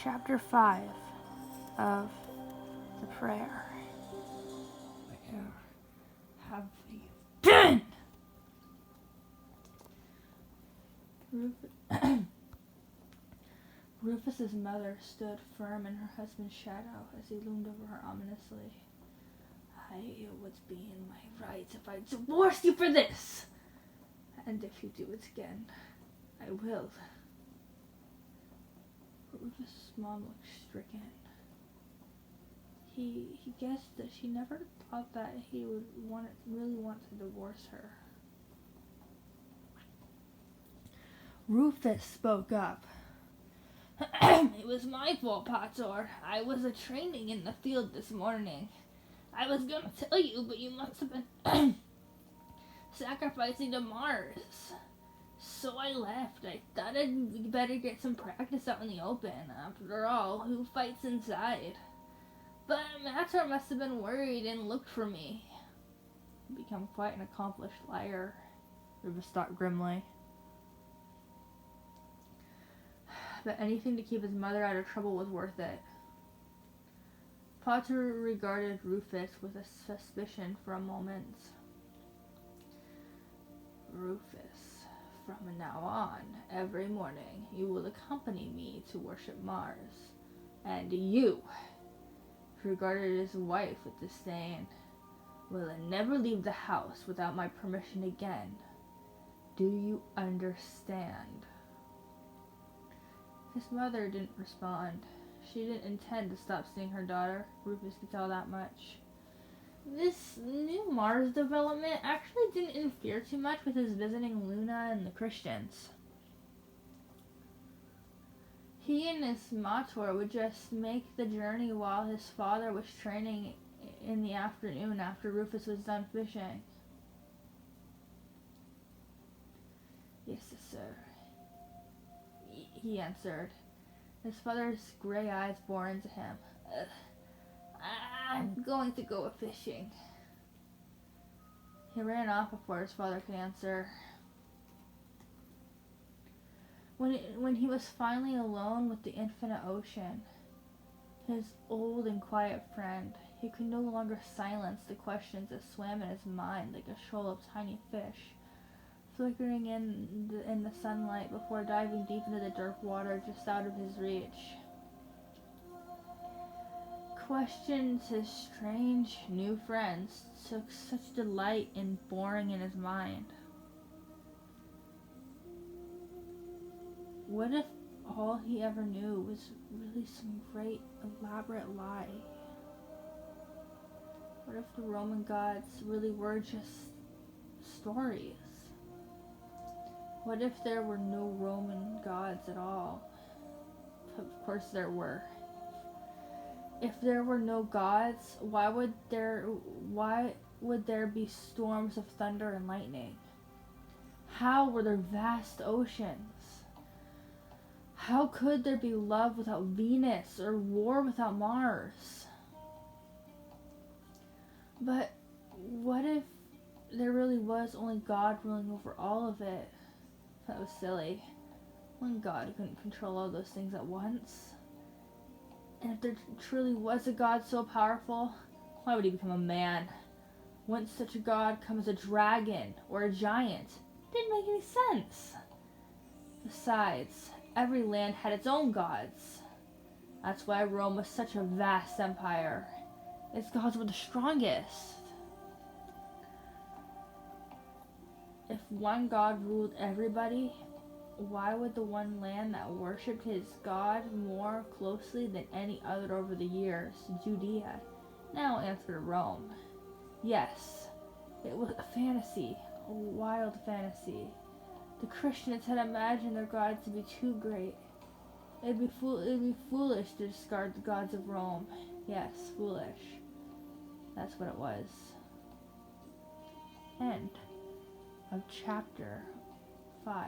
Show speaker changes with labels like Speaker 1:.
Speaker 1: Chapter 5 of the prayer. Where have you been? Rufus's mother stood firm in her husband's shadow as he loomed over her ominously. It would be in my rights if I divorced you for this. And if you do it again, I will. Rufus's mom looked stricken. He guessed that she never thought that he would really want to divorce her. Rufus spoke up. It was my fault, Pator. I was a training in the field this morning. I was going to tell you, but you must have been sacrificing to Mars. So I left. I thought I'd better get some practice out in the open. After all, who fights inside? But Mator must have been worried and looked for me. I've become quite an accomplished liar, Rufus thought grimly. But anything to keep his mother out of trouble was worth it. Pator regarded Rufus with a suspicion for a moment. Rufus, from now on, every morning, you will accompany me to worship Mars. And you, regarded his wife with disdain, will never leave the house without my permission again. Do you understand? His mother didn't respond. She didn't intend to stop seeing her daughter. Rufus could tell that much. This new Mars development actually didn't interfere too much with his visiting Luna and the Christians. He and his Mator would just make the journey while his father was training in the afternoon after Rufus was done fishing. Yes, sir, he answered. His father's gray eyes bore into him. I'm going to go fishing. He ran off before his father could answer. When he was finally alone with the infinite ocean, his old and quiet friend, he could no longer silence the questions that swam in his mind like a shoal of tiny fish, flickering in the sunlight before diving deep into the dark water just out of his reach. Questions his strange new friends took such delight in boring in his mind. What if all he ever knew was really some great elaborate lie? What if the Roman gods really were just stories? What if there were no Roman gods at all? Of course there were. If there were no gods, why would there be storms of thunder and lightning? How were there vast oceans? How could there be love without Venus or war without Mars? But what if there really was only God ruling over all of it? That was silly. One God couldn't control all those things at once. And if there truly was a God so powerful, why would he become a man? Wouldn't such a God come as a dragon or a giant? It didn't make any sense. Besides, every land had its own gods. That's why Rome was such a vast empire. Its gods were the strongest. If one God ruled everybody, why would the one land that worshipped his God more closely than any other over the years, Judea, now answer Rome? Yes, it was a fantasy, a wild fantasy. The Christians had imagined their gods to be too great. It'd be foolish to discard the gods of Rome. Yes, foolish. That's what it was. End of chapter 5.